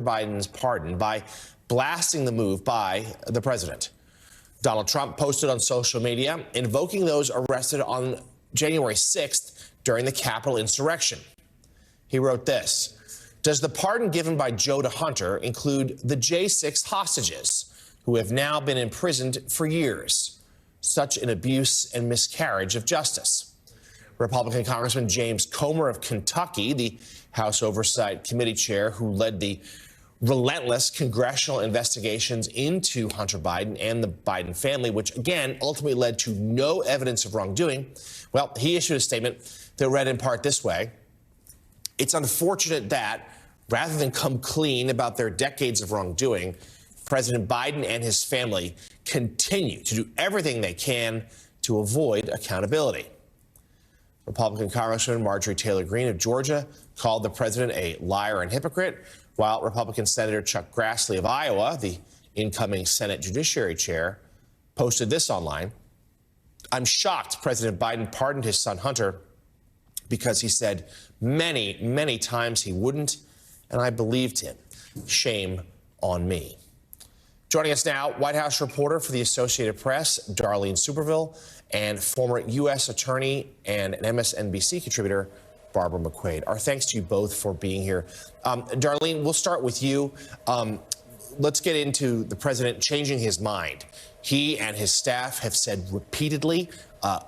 Biden's pardon by blasting the move by the president. Donald Trump posted on social media invoking those arrested on January 6th during the Capitol insurrection. He wrote this: "Does the pardon given by Joe to Hunter include the J6 hostages who have now been imprisoned for years? Such an abuse and miscarriage of justice." Republican Congressman James Comer of Kentucky, the House Oversight Committee chair who led the relentless congressional investigations into Hunter Biden and the Biden family, which again ultimately led to no evidence of wrongdoing. Well, he issued a statement that read in part this way: "It's unfortunate that, rather than come clean about their decades of wrongdoing, President Biden and his family continue to do everything they can to avoid accountability." Republican Congresswoman Marjorie Taylor Greene of Georgia called the president a liar and hypocrite, while Republican Senator Chuck Grassley of Iowa, the incoming Senate Judiciary Chair, posted this online: "I'm shocked President Biden pardoned his son Hunter because he said many, many times he wouldn't, and I believed him. Shame on me." Joining us now, White House reporter for the Associated Press, Darlene Superville, and former U.S. attorney and an MSNBC contributor, Barbara McQuaid. Our thanks to you both for being here. Darlene, we'll start with you. Let's get into the president changing his mind. He and his staff have said repeatedly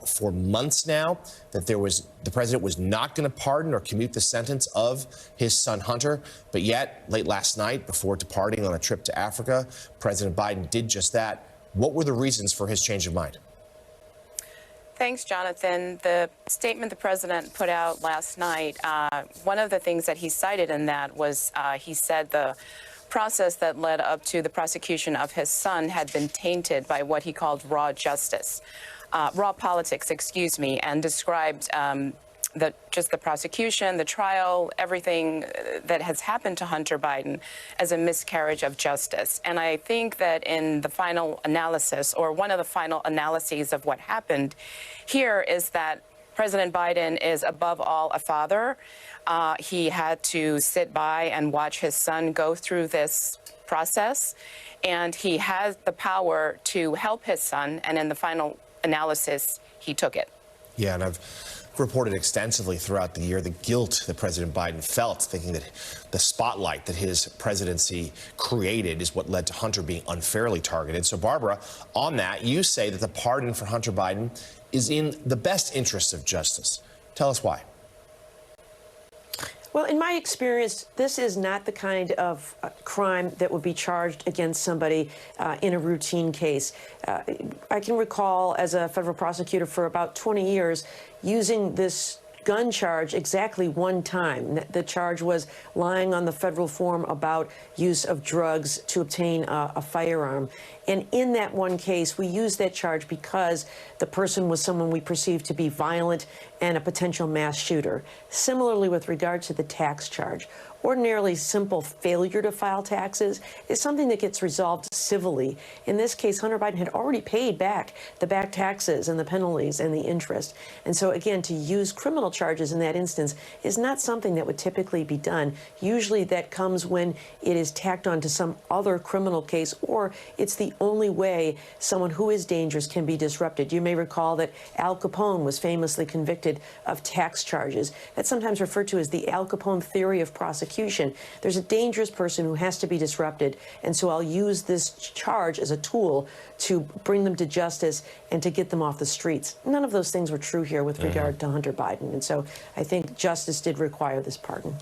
for months now that the president was not going to pardon or commute the sentence of his son Hunter. But yet, late last night, before departing on a trip to Africa, President Biden did just that. What were the reasons for his change of mind? Thanks, Jonathan. The statement the president put out last night, one of the things that he cited in that was he said the process that led up to the prosecution of his son had been tainted by what he called raw politics, and described just the prosecution, the trial, everything that has happened to Hunter Biden as a miscarriage of justice. And I think that in the final analysis, or one of the final analyses of what happened here, is that President Biden is above all a father. He had to sit by and watch his son go through this process, and he has the power to help his son, and in the final analysis, he took it. Yeah, and I've reported extensively throughout the year the guilt that President Biden felt, thinking that the spotlight that his presidency created is what led to Hunter being unfairly targeted. So, Barbara, on that, you say that the pardon for Hunter Biden is in the best interests of justice. Tell us why. Well, in my experience, this is not the kind of crime that would be charged against somebody in a routine case. I can recall, as a federal prosecutor for about 20 years, using this gun charge exactly one time. The charge was lying on the federal form about use of drugs to obtain a firearm. And in that one case, we used that charge because the person was someone we perceived to be violent and a potential mass shooter. Similarly, with regard to the tax charge, ordinarily simple failure to file taxes is something that gets resolved civilly. In this case, Hunter Biden had already paid back the back taxes and the penalties and the interest. And so, again, to use criminal charges in that instance is not something that would typically be done. Usually that comes when it is tacked on to some other criminal case, or it's the only way someone who is dangerous can be disrupted. You may recall that Al Capone was famously convicted of tax charges. That's sometimes referred to as the Al Capone theory of prosecution. There's a dangerous person who has to be disrupted, and so I'll use this charge as a tool to bring them to justice and to get them off the streets. None of those things were true here with regard to Hunter Biden, and so I think justice did require this pardon.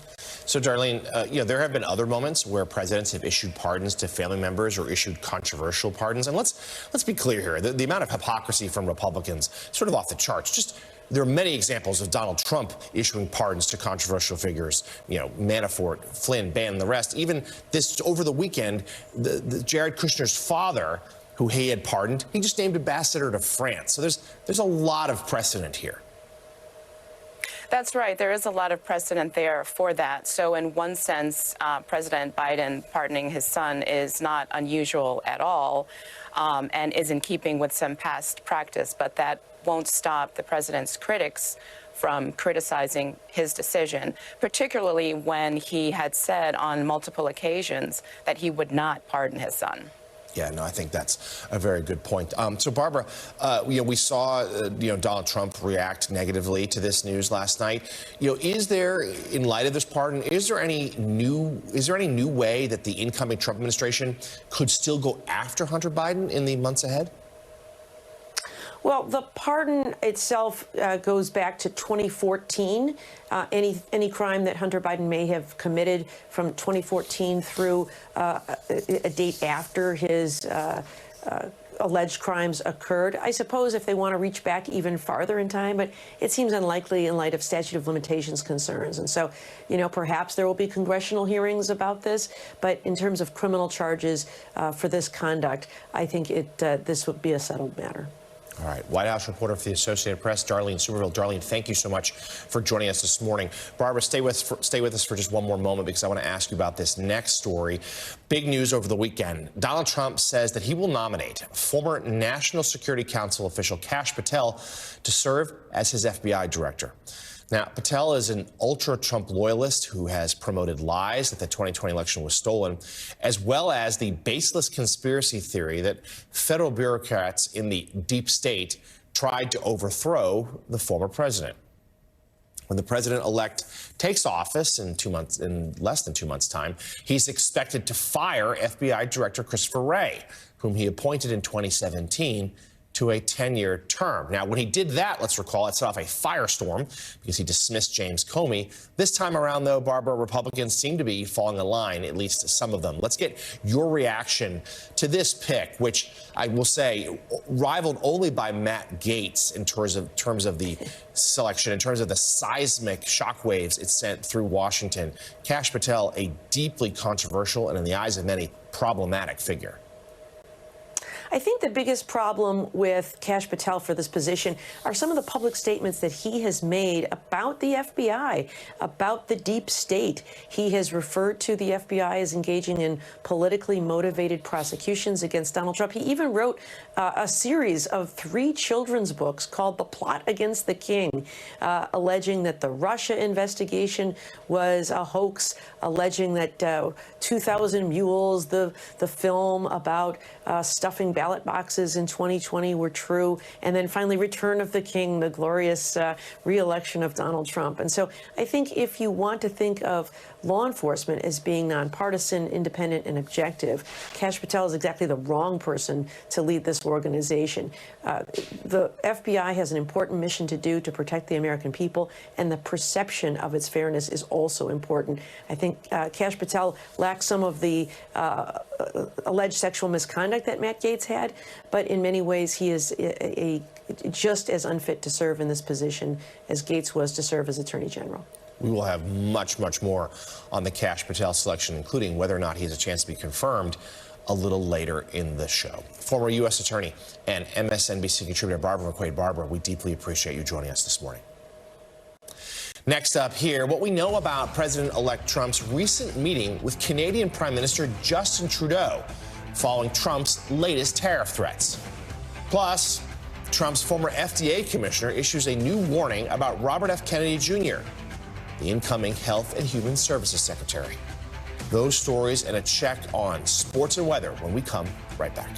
So, Darlene, there have been other moments where presidents have issued pardons to family members or issued controversial pardons. And let's be clear here. The amount of hypocrisy from Republicans sort of off the charts. There are many examples of Donald Trump issuing pardons to controversial figures, Manafort, Flynn, Bannon, the rest. Even this over the weekend, the Jared Kushner's father, who he had pardoned, he just named ambassador to France. So there's a lot of precedent here. That's right. There is a lot of precedent there for that. So in one sense, President Biden pardoning his son is not unusual at all, and is in keeping with some past practice. But that won't stop the president's critics from criticizing his decision, particularly when he had said on multiple occasions that he would not pardon his son. Yeah, no, I think that's a very good point. So, Barbara, we saw, Donald Trump react negatively to this news last night. Is there, in light of this pardon, is there any new way that the incoming Trump administration could still go after Hunter Biden in the months ahead? Well, the pardon itself goes back to 2014. Any crime that Hunter Biden may have committed from 2014 through a date after his alleged crimes occurred. I suppose if they want to reach back even farther in time, but it seems unlikely in light of statute of limitations concerns. And so, perhaps there will be congressional hearings about this. But in terms of criminal charges for this conduct, I think this would be a settled matter. All right. White House reporter for the Associated Press, Darlene Superville. Darlene, thank you so much for joining us this morning. Barbara, stay with us for just one more moment because I want to ask you about this next story. Big news over the weekend. Donald Trump says that he will nominate former National Security Council official Kash Patel to serve as his FBI director. Now, Patel is an ultra-Trump loyalist who has promoted lies that the 2020 election was stolen, as well as the baseless conspiracy theory that federal bureaucrats in the deep state tried to overthrow the former president. When the president-elect takes office in less than 2 months' time, he's expected to fire FBI Director Christopher Wray, whom he appointed in 2017 to a 10-year term. Now, when he did that, let's recall, it set off a firestorm because he dismissed James Comey. This time around, though, Barbara, Republicans seem to be falling in line, at least some of them. Let's get your reaction to this pick, which I will say rivaled only by Matt Gaetz in terms of the selection, in terms of the seismic shockwaves it sent through Washington. Kash Patel, a deeply controversial and, in the eyes of many, problematic figure. I think the biggest problem with Kash Patel for this position are some of the public statements that he has made about the FBI, about the deep state. He has referred to the FBI as engaging in politically motivated prosecutions against Donald Trump. He even wrote a series of 3 children's books called The Plot Against the King, alleging that the Russia investigation was a hoax, alleging that 2,000 Mules, the film about stuffing ballot boxes in 2020 were true, and then finally Return of the King, the glorious re-election of Donald Trump. And so I think if you want to think of law enforcement as being nonpartisan, independent, and objective, Kash Patel is exactly the wrong person to lead this organization. The FBI has an important mission to do to protect the American people, and the perception of its fairness is also important. I think Kash Patel lacks some of the alleged sexual misconduct that Matt Gaetz had, but in many ways he is just as unfit to serve in this position as Gaetz was to serve as Attorney General. We will have much, much more on the Kash Patel selection, including whether or not he has a chance to be confirmed, a little later in the show. Former U.S. Attorney and MSNBC contributor Barbara McQuade. Barbara, we deeply appreciate you joining us this morning. Next up here, what we know about President-elect Trump's recent meeting with Canadian Prime Minister Justin Trudeau following Trump's latest tariff threats. Plus, Trump's former FDA commissioner issues a new warning about Robert F. Kennedy Jr., the incoming Health and Human Services Secretary. Those stories and a check on sports and weather when we come right back.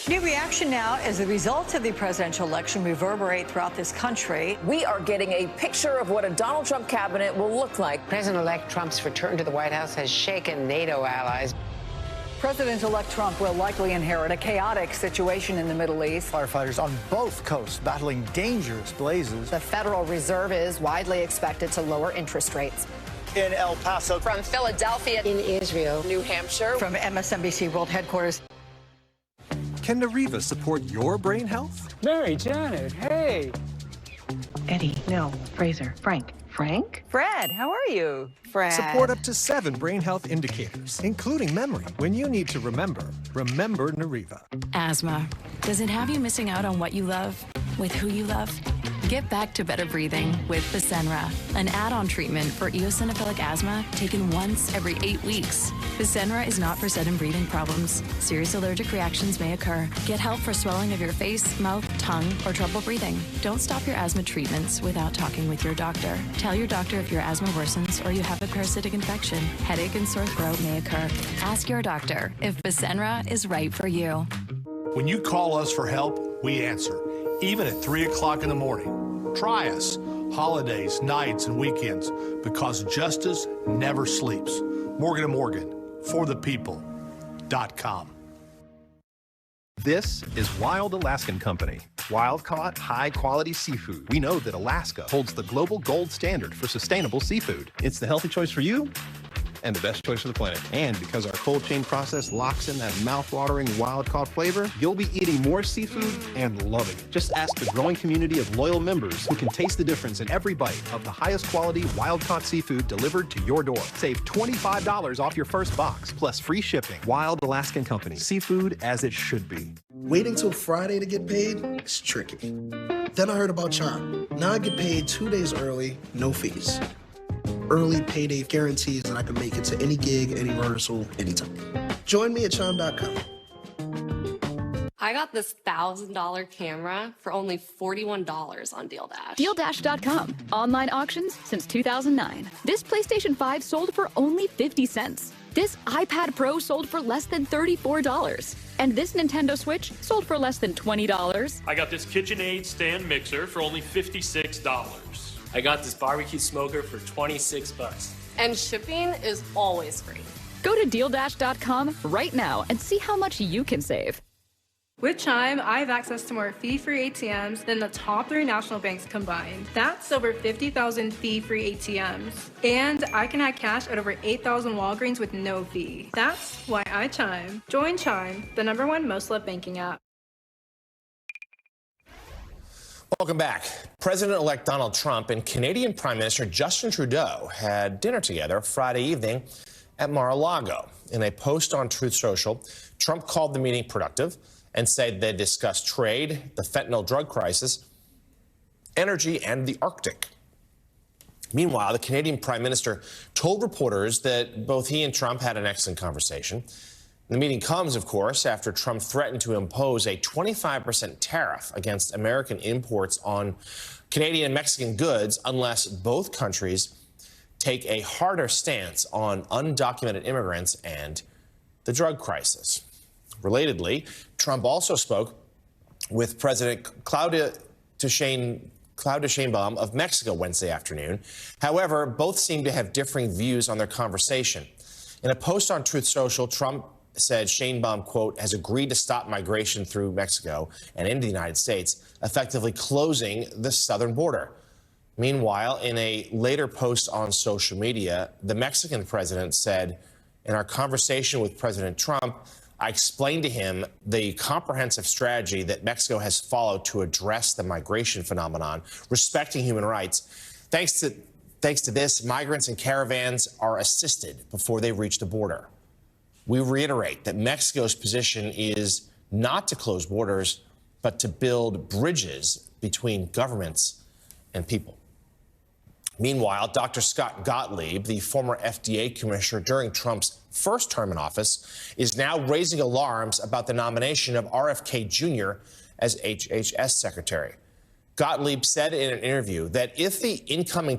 New reaction now as the results of the presidential election reverberate throughout this country. We are getting a picture of what a Donald Trump cabinet will look like. President-elect Trump's return to the White House has shaken NATO allies. President-elect Trump will likely inherit a chaotic situation in the Middle East. Firefighters on both coasts battling dangerous blazes. The Federal Reserve is widely expected to lower interest rates. In El Paso. From Philadelphia. In Israel. New Hampshire. From MSNBC World Headquarters. Can Nariva support your brain health? Mary, Janet, hey. Eddie, no, Fraser, Frank. Frank? Fred, how are you? Fred. Support up to 7 brain health indicators, including memory. When you need to remember Nariva. Asthma. Does it have you missing out on what you love, with who you love? Get back to better breathing with Fasenra, an add-on treatment for eosinophilic asthma taken once every 8 weeks. Fasenra is not for sudden breathing problems. Serious allergic reactions may occur. Get help for swelling of your face, mouth, tongue, or trouble breathing. Don't stop your asthma treatments without talking with your doctor. Tell your doctor if your asthma worsens or you have a parasitic infection. Headache and sore throat may occur. Ask your doctor if Fasenra is right for you. When you call us for help, we answer, even at 3 o'clock in the morning. Try us, holidays, nights, and weekends, because justice never sleeps. Morgan & Morgan, for the people.com. This is Wild Alaskan Company. Wild-caught, high-quality seafood. We know that Alaska holds the global gold standard for sustainable seafood. It's the healthy choice for you and the best choice for the planet. And because our cold chain process locks in that mouth-watering wild-caught flavor, you'll be eating more seafood and loving it. Just ask the growing community of loyal members who can taste the difference in every bite of the highest quality wild-caught seafood delivered to your door. Save $25 off your first box, plus free shipping. Wild Alaskan Company. Seafood as it should be. Waiting till Friday to get paid is tricky. Then I heard about Chime. Now I get paid 2 days early, no fees. Early payday guarantees that I can make it to any gig, any rehearsal, anytime. Join me at chime.com. I got this $1,000 camera for only $41 on Deal Dash. DealDash.com. Online auctions since 2009. This PlayStation 5 sold for only 50 cents. This iPad Pro sold for less than $34. And this Nintendo Switch sold for less than $20. I got this KitchenAid stand mixer for only $56. I got this barbecue smoker for $26. And shipping is always free. Go to DealDash.com right now and see how much you can save. With Chime, I have access to more fee-free ATMs than the top 3 national banks combined. That's over 50,000 fee-free ATMs. And I can add cash at over 8,000 Walgreens with no fee. That's why I Chime. Join Chime, the #1 most loved banking app. Welcome back. President-elect Donald Trump and Canadian Prime Minister Justin Trudeau had dinner together Friday evening at Mar-a-Lago. In a post on Truth Social, Trump called the meeting productive and said they discussed trade, the fentanyl drug crisis, energy, and the Arctic. Meanwhile, the Canadian Prime Minister told reporters that both he and Trump had an excellent conversation. The meeting comes, of course, after Trump threatened to impose a 25% tariff against American imports on Canadian and Mexican goods unless both countries take a harder stance on undocumented immigrants and the drug crisis. Relatedly, Trump also spoke with President Claudia Sheinbaum of Mexico Wednesday afternoon. However, both seem to have differing views on their conversation. In a post on Truth Social, Trump said Sheinbaum, quote, has agreed to stop migration through Mexico and into the United States, effectively closing the southern border. Meanwhile, in a later post on social media, the Mexican president said, in our conversation with President Trump, I explained to him the comprehensive strategy that Mexico has followed to address the migration phenomenon, respecting human rights. Thanks to this, migrants and caravans are assisted before they reach the border. We reiterate that Mexico's position is not to close borders, but to build bridges between governments and people. Meanwhile, Dr. Scott Gottlieb, the former FDA commissioner during Trump's first term in office, is now raising alarms about the nomination of RFK Jr. as HHS secretary. Gottlieb said in an interview that if the incoming